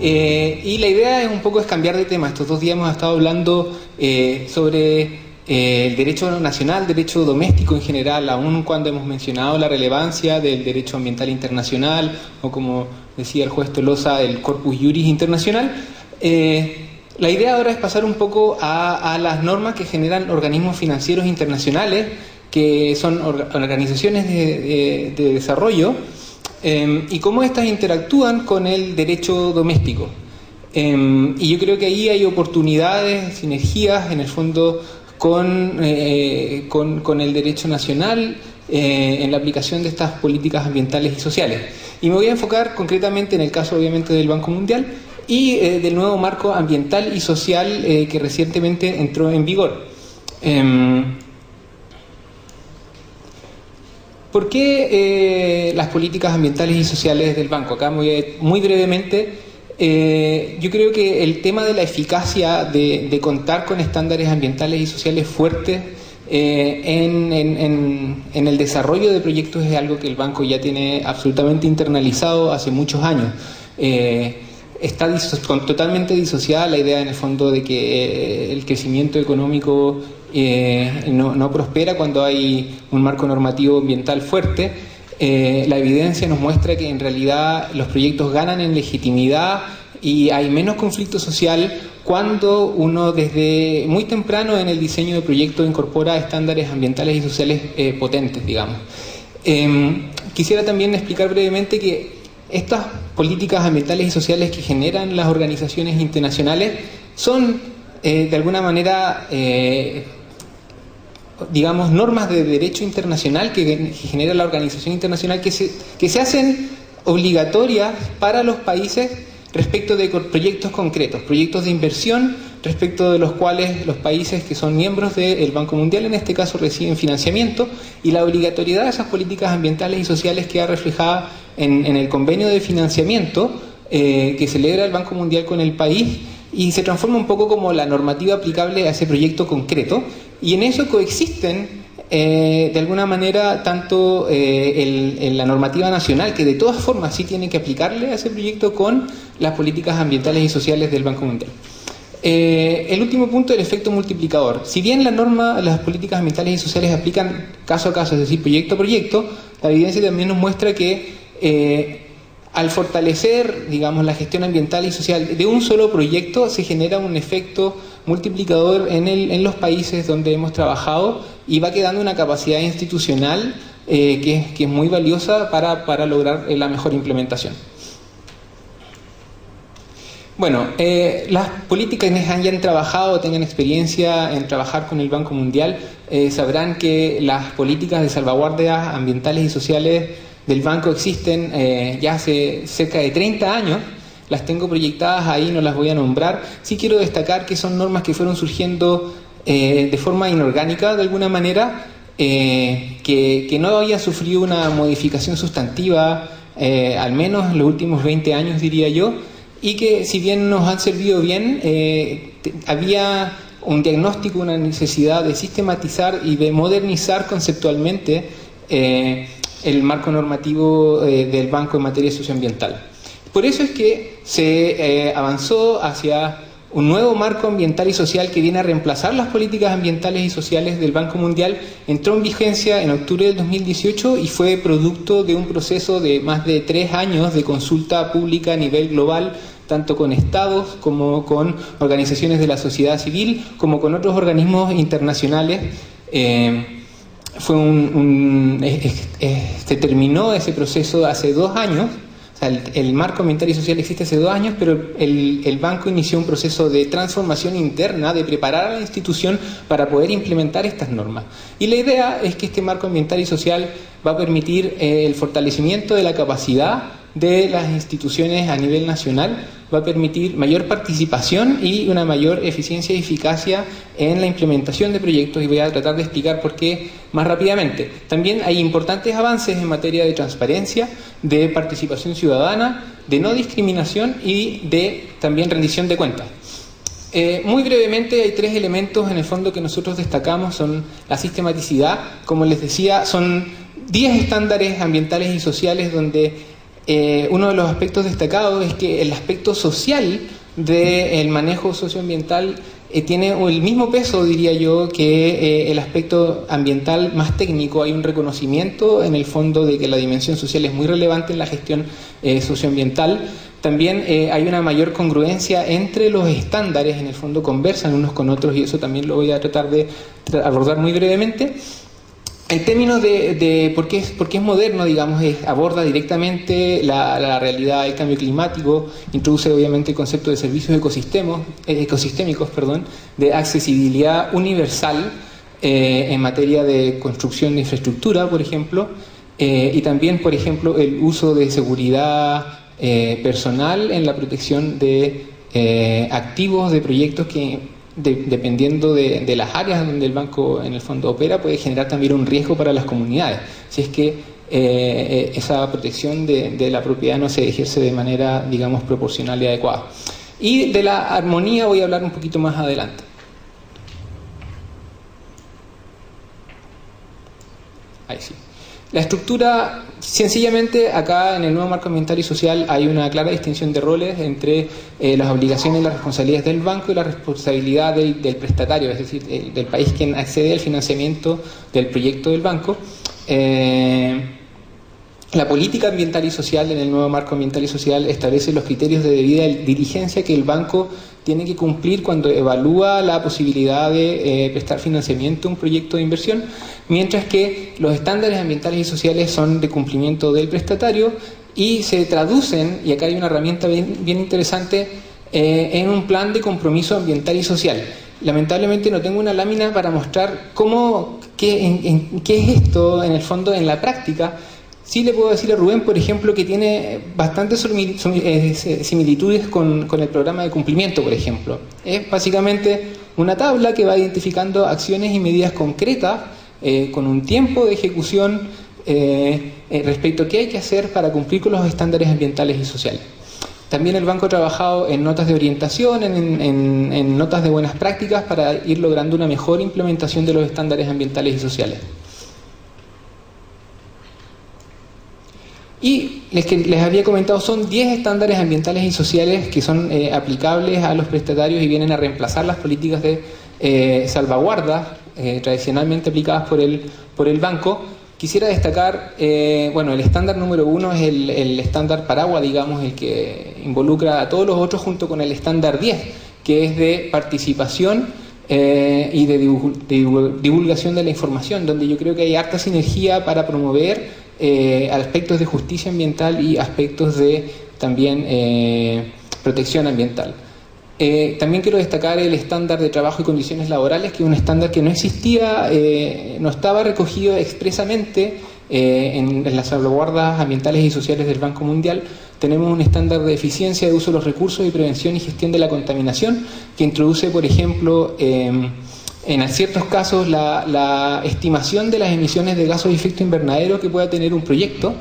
Y la idea es un poco cambiar de tema. Estos 2 días hemos estado hablando sobre el derecho nacional, derecho doméstico en general, aun cuando hemos mencionado la relevancia del derecho ambiental internacional, o como decía el juez Tolosa, el Corpus Juris internacional. La idea ahora es pasar un poco a las normas que generan organismos financieros internacionales, que son organizaciones de desarrollo, y cómo éstas interactúan con el derecho doméstico. Y yo creo que ahí hay oportunidades, sinergias, en el fondo, con el derecho nacional en la aplicación de estas políticas ambientales y sociales. Y me voy a enfocar concretamente en el caso, obviamente, del Banco Mundial y del nuevo marco ambiental y social que recientemente entró en vigor. ¿Por qué las políticas ambientales y sociales del banco? Acá muy brevemente. Yo creo que el tema de la eficacia de contar con estándares ambientales y sociales fuertes en el desarrollo de proyectos es algo que el banco ya tiene absolutamente internalizado hace muchos años. Está totalmente disociada la idea, en el fondo, de que el crecimiento económico no prospera cuando hay un marco normativo ambiental fuerte. La evidencia nos muestra que en realidad los proyectos ganan en legitimidad y hay menos conflicto social cuando uno desde muy temprano en el diseño de proyectos incorpora estándares ambientales y sociales potentes, digamos. Quisiera también explicar brevemente que estas políticas ambientales y sociales que generan las organizaciones internacionales son de alguna manera digamos, normas de derecho internacional que genera la organización internacional que se hacen obligatorias para los países respecto de proyectos concretos, proyectos de inversión respecto de los cuales los países que son miembros del Banco Mundial, en este caso, reciben financiamiento, y la obligatoriedad de esas políticas ambientales y sociales queda reflejada en el convenio de financiamiento que celebra el Banco Mundial con el país, y se transforma un poco como la normativa aplicable a ese proyecto concreto, y en eso coexisten de alguna manera tanto la normativa nacional, que de todas formas sí tiene que aplicarle a ese proyecto, con las políticas ambientales y sociales del Banco Mundial. El último punto, el efecto multiplicador. Si bien las políticas ambientales y sociales aplican caso a caso, es decir, proyecto a proyecto, la evidencia también nos muestra que al fortalecer, digamos, la gestión ambiental y social de un solo proyecto, se genera un efecto multiplicador en los países donde hemos trabajado, y va quedando una capacidad institucional que es muy valiosa para lograr la mejor implementación. Bueno, las políticas que hayan trabajado o tengan experiencia en trabajar con el Banco Mundial sabrán que las políticas de salvaguardia ambientales y sociales del banco existen ya hace cerca de 30 años. Las tengo proyectadas ahí, no las voy a nombrar. Sí quiero destacar que son normas que fueron surgiendo de forma inorgánica, de alguna manera, que no había sufrido una modificación sustantiva, al menos en los últimos 20 años, diría yo, y que, si bien nos han servido bien, había un diagnóstico, una necesidad de sistematizar y de modernizar conceptualmente el marco normativo del banco en materia socioambiental. Por eso es que se avanzó hacia un nuevo marco ambiental y social que viene a reemplazar las políticas ambientales y sociales del Banco Mundial. Entró en vigencia en octubre del 2018 y fue producto de un proceso de más de 3 años de consulta pública a nivel global, tanto con estados como con organizaciones de la sociedad civil, como con otros organismos internacionales. Se terminó ese proceso hace 2 años. O sea, el marco ambiental y social existe hace 2 años, pero el banco inició un proceso de transformación interna, de preparar a la institución para poder implementar estas normas. Y la idea es que este marco ambiental y social va a permitir el fortalecimiento de la capacidad de las instituciones a nivel nacional, va a permitir mayor participación y una mayor eficiencia y eficacia en la implementación de proyectos, y voy a tratar de explicar por qué más rápidamente. También hay importantes avances en materia de transparencia, de participación ciudadana, de no discriminación y de también rendición de cuentas. Muy brevemente, hay 3 elementos en el fondo que nosotros destacamos. Son la sistematicidad, como les decía, son 10 estándares ambientales y sociales donde uno de los aspectos destacados es que el aspecto social del manejo socioambiental tiene el mismo peso, diría yo, que el aspecto ambiental más técnico. Hay un reconocimiento en el fondo de que la dimensión social es muy relevante en la gestión socioambiental. También hay una mayor congruencia entre los estándares, en el fondo conversan unos con otros, y eso también lo voy a tratar de abordar muy brevemente. En términos de por qué es moderno, digamos, aborda directamente la realidad del cambio climático, introduce obviamente el concepto de servicios ecosistémicos, de accesibilidad universal en materia de construcción de infraestructura, por ejemplo, y también, por ejemplo, el uso de seguridad personal en la protección de activos de proyectos que, dependiendo de las áreas donde el banco en el fondo opera, puede generar también un riesgo para las comunidades, si es que esa protección de la propiedad no se ejerce de manera, digamos, proporcional y adecuada. Y de la armonía voy a hablar un poquito más adelante. Ahí sí. La estructura, sencillamente, acá en el nuevo marco ambiental y social hay una clara distinción de roles entre las obligaciones y las responsabilidades del banco y la responsabilidad del prestatario, es decir, del país quien accede al financiamiento del proyecto del banco. La política ambiental y social en el nuevo marco ambiental y social establece los criterios de debida diligencia que el banco tiene que cumplir cuando evalúa la posibilidad de prestar financiamiento a un proyecto de inversión, mientras que los estándares ambientales y sociales son de cumplimiento del prestatario y se traducen, y acá hay una herramienta bien interesante, en un plan de compromiso ambiental y social. Lamentablemente no tengo una lámina para mostrar qué es esto en el fondo en la práctica. Sí le puedo decir a Rubén, por ejemplo, que tiene bastantes similitudes con el programa de cumplimiento, por ejemplo. Es básicamente una tabla que va identificando acciones y medidas concretas con un tiempo de ejecución respecto a qué hay que hacer para cumplir con los estándares ambientales y sociales. También el banco ha trabajado en notas de orientación, en notas de buenas prácticas para ir logrando una mejor implementación de los estándares ambientales y sociales. Y les había comentado, son 10 estándares ambientales y sociales que son aplicables a los prestatarios y vienen a reemplazar las políticas de salvaguarda tradicionalmente aplicadas por el banco. Quisiera destacar, el estándar número 1 es el estándar paraguas, digamos, el que involucra a todos los otros junto con el estándar 10, que es de participación y de divulgación de la información, donde yo creo que hay harta sinergia para promover aspectos de justicia ambiental y aspectos de también protección ambiental. También quiero destacar el estándar de trabajo y condiciones laborales, que es un estándar que no existía, no estaba recogido expresamente en las salvaguardas ambientales y sociales del Banco Mundial. Tenemos un estándar de eficiencia de uso de los recursos y prevención y gestión de la contaminación, que introduce, por ejemplo, en ciertos casos la estimación de las emisiones de gases de efecto invernadero que pueda tener un proyecto,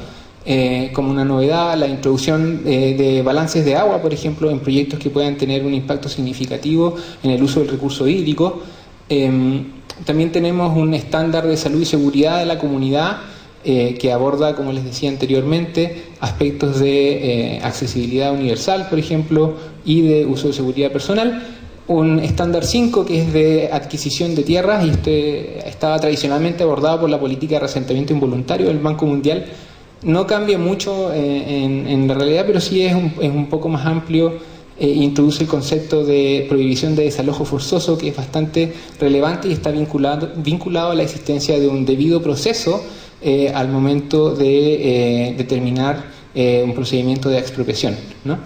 como una novedad, la introducción de balances de agua, por ejemplo, en proyectos que puedan tener un impacto significativo en el uso del recurso hídrico. También tenemos un estándar de salud y seguridad de la comunidad que aborda, como les decía anteriormente, aspectos de accesibilidad universal, por ejemplo, y de uso de seguridad personal. Un estándar 5 que es de adquisición de tierras, y este estaba tradicionalmente abordado por la política de reasentamiento involuntario del Banco Mundial. No cambia mucho en la realidad, pero sí es un poco más amplio. Introduce el concepto de prohibición de desalojo forzoso, que es bastante relevante y está vinculado a la existencia de un debido proceso al momento de determinar un procedimiento de expropiación, ¿no?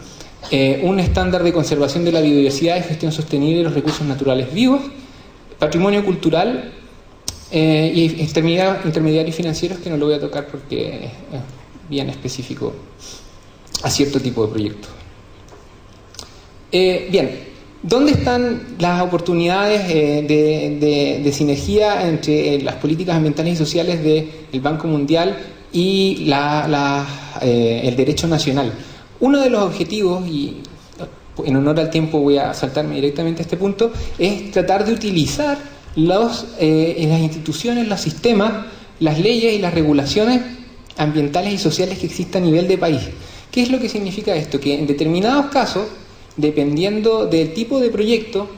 Un estándar de conservación de la biodiversidad y gestión sostenible de los recursos naturales vivos, patrimonio cultural y intermediarios financieros, que no lo voy a tocar porque es bien específico a cierto tipo de proyectos. Bien, ¿dónde están las oportunidades de sinergia entre las políticas ambientales y sociales del Banco Mundial y el derecho nacional? Uno de los objetivos, y en honor al tiempo voy a saltarme directamente a este punto, es tratar de utilizar las instituciones, los sistemas, las leyes y las regulaciones ambientales y sociales que existen a nivel de país. ¿Qué es lo que significa esto? Que en determinados casos, dependiendo del tipo de proyecto,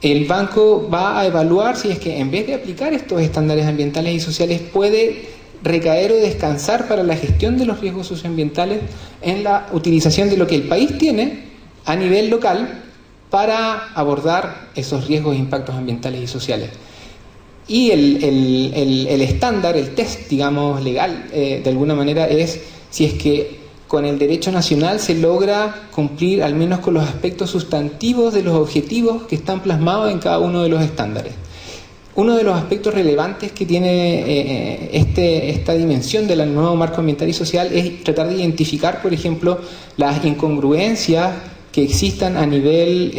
el banco va a evaluar si es que en vez de aplicar estos estándares ambientales y sociales puede recaer o descansar para la gestión de los riesgos socioambientales en la utilización de lo que el país tiene a nivel local para abordar esos riesgos e impactos ambientales y sociales. Y el estándar, el test, digamos, legal, de alguna manera es si es que con el derecho nacional se logra cumplir al menos con los aspectos sustantivos de los objetivos que están plasmados en cada uno de los estándares. Uno de los aspectos relevantes que tiene esta dimensión del nuevo marco ambiental y social es tratar de identificar, por ejemplo, las incongruencias que existan a nivel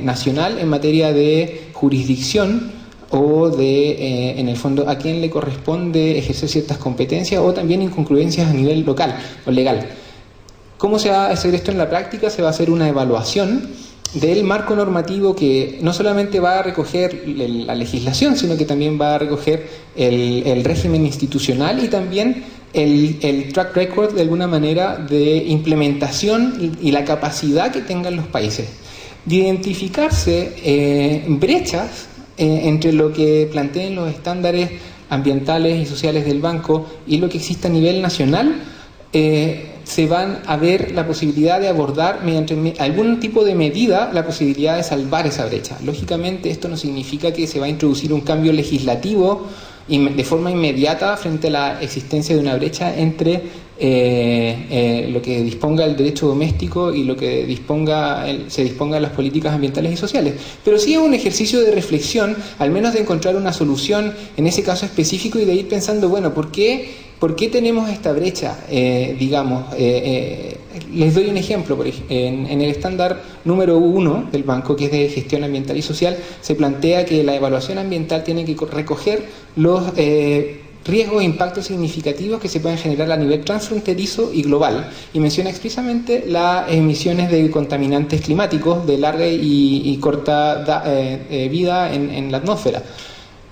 nacional en materia de jurisdicción o de, en el fondo, a quién le corresponde ejercer ciertas competencias, o también incongruencias a nivel local o legal. ¿Cómo se va a hacer esto en la práctica? Se va a hacer una evaluación del marco normativo que no solamente va a recoger la legislación, sino que también va a recoger el régimen institucional y también el track record, de alguna manera, de implementación y la capacidad que tengan los países de identificarse brechas entre lo que planteen los estándares ambientales y sociales del banco y lo que existe a nivel nacional. Se van a ver la posibilidad de abordar mediante algún tipo de medida la posibilidad de salvar esa brecha. Lógicamente esto no significa que se va a introducir un cambio legislativo de forma inmediata frente a la existencia de una brecha entre lo que disponga el derecho doméstico y lo que se disponga en las políticas ambientales y sociales. Pero sí es un ejercicio de reflexión, al menos de encontrar una solución en ese caso específico y de ir pensando, bueno, ¿por qué tenemos esta brecha? Les doy un ejemplo. En el estándar número 1 del banco, que es de gestión ambiental y social, se plantea que la evaluación ambiental tiene que recoger los riesgos e impactos significativos que se pueden generar a nivel transfronterizo y global, y menciona expresamente las emisiones de contaminantes climáticos de larga y corta vida en la atmósfera.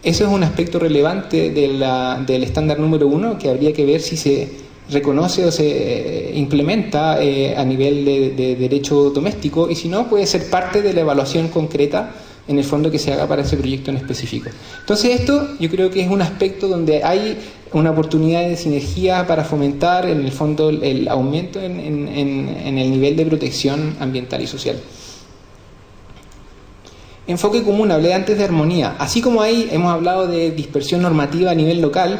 Eso es un aspecto relevante del estándar número 1 que habría que ver si se reconoce o se implementa a nivel de derecho doméstico, y si no, puede ser parte de la evaluación concreta en el fondo que se haga para ese proyecto en específico. Entonces esto yo creo que es un aspecto donde hay una oportunidad de sinergia para fomentar en el fondo el aumento en el nivel de protección ambiental y social. Enfoque común, hablé antes de armonía. Así como ahí hemos hablado de dispersión normativa a nivel local,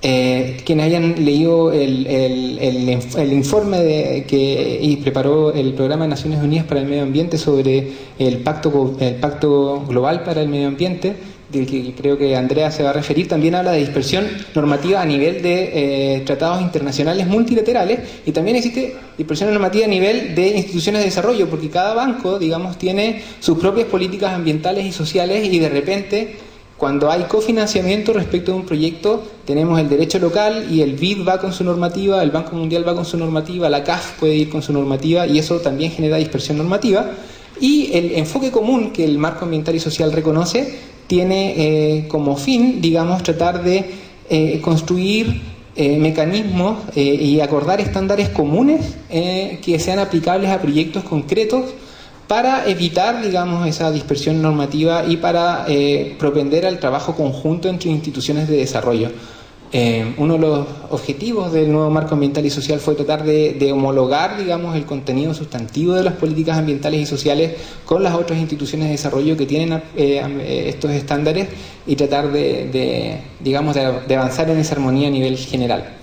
quienes hayan leído el informe que preparó el Programa de Naciones Unidas para el Medio Ambiente sobre el Pacto Global para el Medio Ambiente, del que creo que Andrea se va a referir, también habla de dispersión normativa a nivel de tratados internacionales multilaterales, y también existe dispersión normativa a nivel de instituciones de desarrollo, porque cada banco, digamos, tiene sus propias políticas ambientales y sociales, y de repente, cuando hay cofinanciamiento respecto de un proyecto, tenemos el derecho local y el BID va con su normativa, el Banco Mundial va con su normativa, la CAF puede ir con su normativa, y eso también genera dispersión normativa. Y el enfoque común que el marco ambiental y social reconoce tiene como fin, digamos, tratar de construir mecanismos y acordar estándares comunes que sean aplicables a proyectos concretos, para evitar, digamos, esa dispersión normativa y para propender al trabajo conjunto entre instituciones de desarrollo. Uno de los objetivos del nuevo marco ambiental y social fue tratar de homologar, digamos, el contenido sustantivo de las políticas ambientales y sociales con las otras instituciones de desarrollo que tienen estos estándares, y tratar de avanzar en esa armonía a nivel general.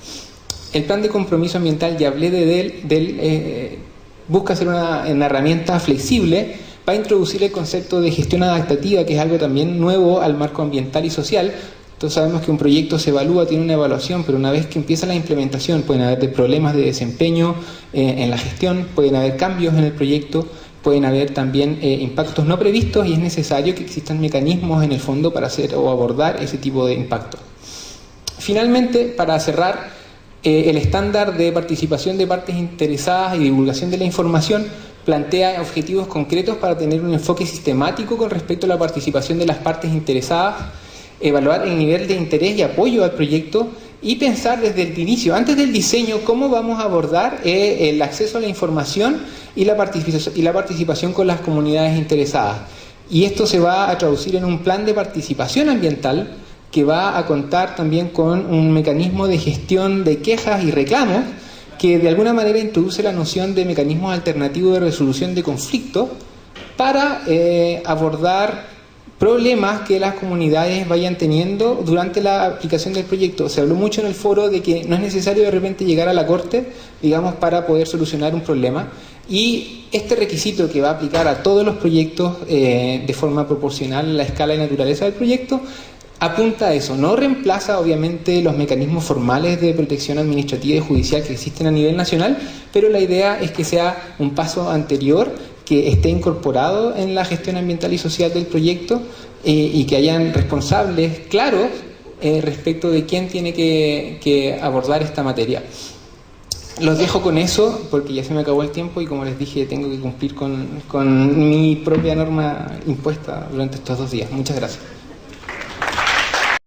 El plan de compromiso ambiental, ya hablé de él, busca ser una herramienta flexible para introducir el concepto de gestión adaptativa, que es algo también nuevo al marco ambiental y social. Todos sabemos que un proyecto se evalúa, tiene una evaluación, pero una vez que empieza la implementación pueden haber problemas de desempeño en la gestión, pueden haber cambios en el proyecto, pueden haber también impactos no previstos, y es necesario que existan mecanismos en el fondo para hacer o abordar ese tipo de impactos. Finalmente, para cerrar, el estándar de participación de partes interesadas y divulgación de la información plantea objetivos concretos para tener un enfoque sistemático con respecto a la participación de las partes interesadas, evaluar el nivel de interés y apoyo al proyecto, y pensar desde el inicio, antes del diseño, cómo vamos a abordar el acceso a la información y la participación con las comunidades interesadas. Y esto se va a traducir en un plan de participación ambiental que va a contar también con un mecanismo de gestión de quejas y reclamos que de alguna manera introduce la noción de mecanismos alternativos de resolución de conflictos para abordar problemas que las comunidades vayan teniendo durante la aplicación del proyecto. Se habló mucho en el foro de que no es necesario de repente llegar a la corte, digamos, para poder solucionar un problema. Y este requisito que va a aplicar a todos los proyectos de forma proporcional a la escala y naturaleza del proyecto, apunta a eso. No reemplaza, obviamente, los mecanismos formales de protección administrativa y judicial que existen a nivel nacional, pero la idea es que sea un paso anterior, que esté incorporado en la gestión ambiental y social del proyecto y que hayan responsables claros respecto de quién tiene que abordar esta materia. Los dejo con eso porque ya se me acabó el tiempo y, como les dije, tengo que cumplir con mi propia norma impuesta durante estos 2 días. Muchas gracias.